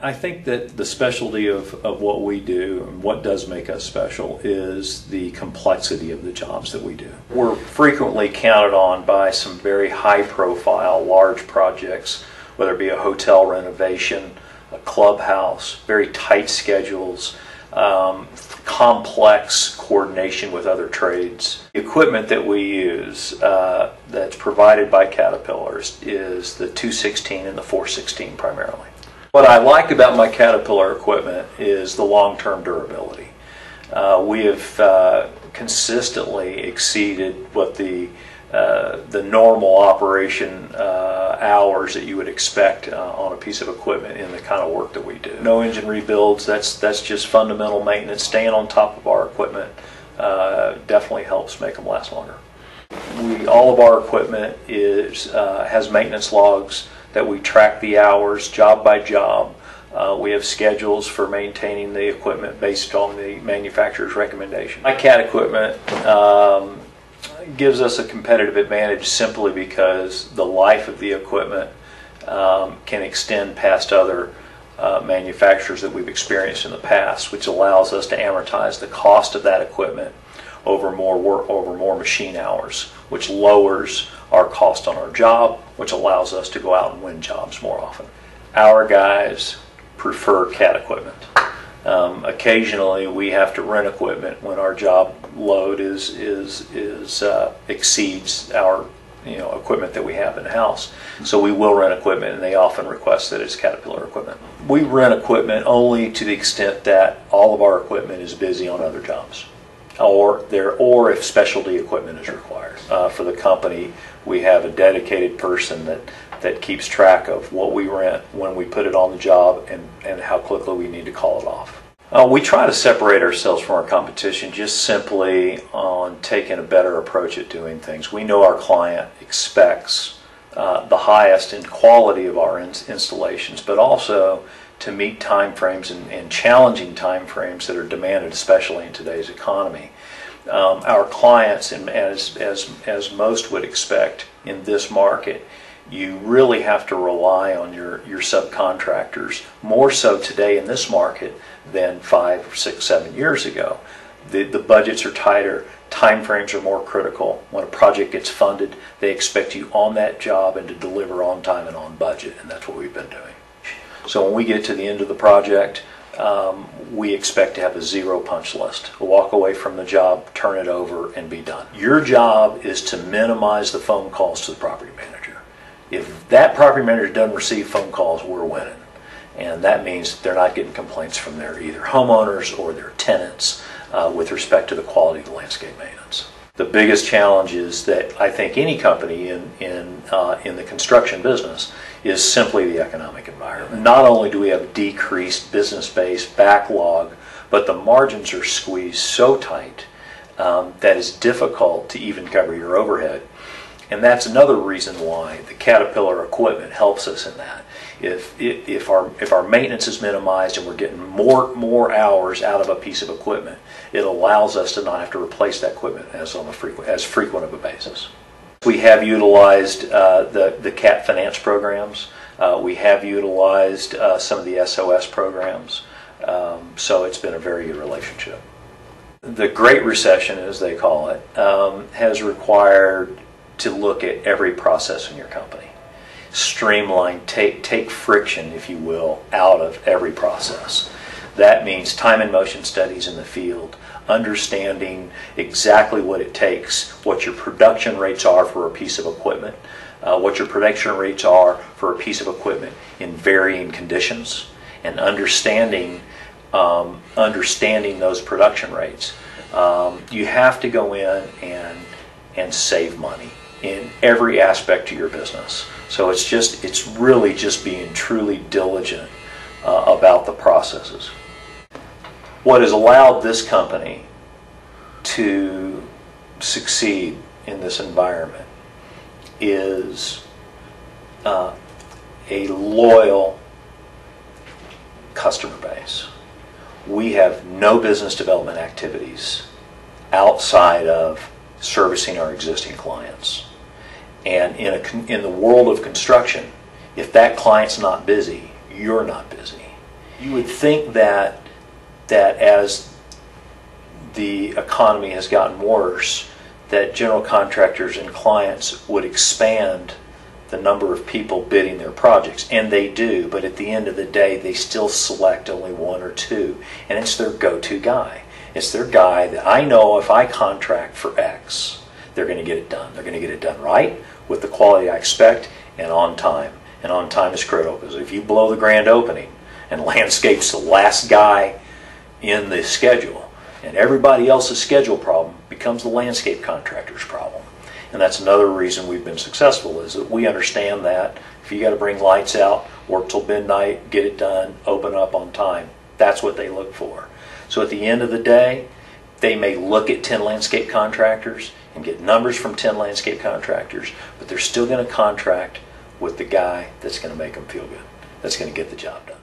I think that the specialty of what we do and what does make us special is the complexity of the jobs that we do. We're frequently counted on by some very high-profile, large projects, whether it be a hotel renovation, a clubhouse, very tight schedules, complex coordination with other trades. The equipment that we use that's provided by Caterpillar is the 216 and the 416 primarily. What I like about my Caterpillar equipment is the long-term durability. We have consistently exceeded what the normal operation hours that you would expect on a piece of equipment in the kind of work that we do. No engine rebuilds, that's just fundamental maintenance. Staying on top of our equipment definitely helps make them last longer. All of our equipment has maintenance logs that we track the hours job by job. We have schedules for maintaining the equipment based on the manufacturer's recommendation. My Cat equipment gives us a competitive advantage simply because the life of the equipment can extend past other manufacturers that we've experienced in the past, which allows us to amortize the cost of that equipment over more machine hours, which lowers our cost on our job, which allows us to go out and win jobs more often. Our guys prefer Cat equipment. Occasionally we have to rent equipment when our job load exceeds our equipment that we have in house. So we will rent equipment, and they often request that it's Caterpillar equipment. We rent equipment only to the extent that all of our equipment is busy on other jobs, or if specialty equipment is required. For the company, we have a dedicated person that keeps track of what we rent, when we put it on the job, and how quickly we need to call it off. We try to separate ourselves from our competition just simply on taking a better approach at doing things. We know our client expects the highest in quality of our installations, but also to meet time frames and challenging time frames that are demanded, especially in today's economy. Our clients, and as most would expect in this market, you really have to rely on your subcontractors, more so today in this market than 5, 6, 7 years ago. The budgets are tighter, time frames are more critical. When a project gets funded, they expect you on that job and to deliver on time and on budget, and that's what we've been doing. So when we get to the end of the project, we expect to have a zero punch list. Walk away from the job, turn it over, and be done. Your job is to minimize the phone calls to the property manager. If that property manager doesn't receive phone calls, we're winning. And that means they're not getting complaints from their either homeowners or their tenants with respect to the quality of the landscape maintenance. The biggest challenge is that I think any company in the construction business is simply the economic environment. Not only do we have decreased business-based backlog, but the margins are squeezed so tight that it's difficult to even cover your overhead. And that's another reason why the Caterpillar equipment helps us in that. If our maintenance is minimized and we're getting more hours out of a piece of equipment, it allows us to not have to replace that equipment as frequent of a basis. We have utilized the CAT finance programs. We have utilized some of the SOS programs. So it's been a very good relationship. The Great Recession, as they call it, has required to look at every process in your company. Streamline, take friction, if you will, out of every process. That means time and motion studies in the field, understanding exactly what it takes, what your production rates are for a piece of equipment, what your production rates are for a piece of equipment in varying conditions, and understanding those production rates. You have to go in and save money in every aspect of your business. So it's really just being truly diligent about the processes. What has allowed this company to succeed in this environment is a loyal customer base. We have no business development activities outside of servicing our existing clients. And in the world of construction, if that client's not busy, you're not busy. You would think that as the economy has gotten worse, that general contractors and clients would expand the number of people bidding their projects, and they do, but at the end of the day they still select only one or two, and it's their go-to guy. It's their guy that I know if I contract for X, they're going to get it done. They're going to get it done right, with the quality I expect, and on time. And on time is critical, because if you blow the grand opening and landscape's the last guy in the schedule, and everybody else's schedule problem becomes the landscape contractor's problem. And that's another reason we've been successful, is that we understand that if you got to bring lights out, work till midnight, get it done, open up on time, that's what they look for. So at the end of the day, they may look at 10 landscape contractors and get numbers from 10 landscape contractors, but they're still going to contract with the guy that's going to make them feel good, that's going to get the job done.